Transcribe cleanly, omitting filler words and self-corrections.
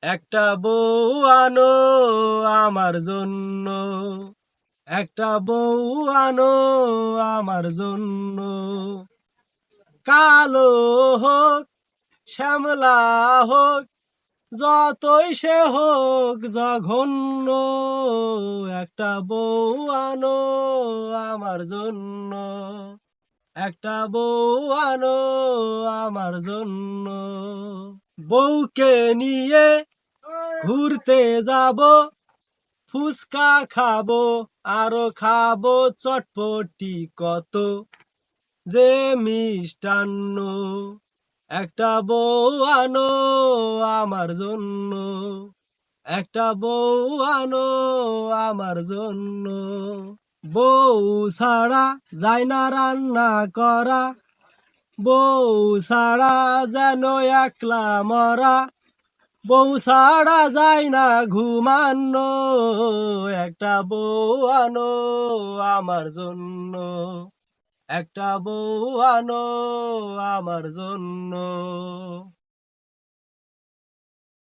একটা বউ আনো আমার জন্য, একটা বউ আনো আমার জন্য। কালো হোক শ্যামলা হোক যতই সে হোক জঘন্য, একটা বউ আনো আমার জন্য, একটা বউ আনো আমার জন্য। বউকে নিয়ে ঘুরতে যাব, ফুচকা খাবো আরো খাবো চটপটি কত যে মিষ্টান্ন। একটা বউ আনো আমার জন্য, একটা বউ আনো আমার জন্য। বউ ছাড়া যায় না রান্না করা, বউ ছাড়া যেন একলা মরা, বউ ছাড়া যায় না ঘুমানো। একটা বউ আনো আমার জন্য, একটা বউ আনো আমার জন্য।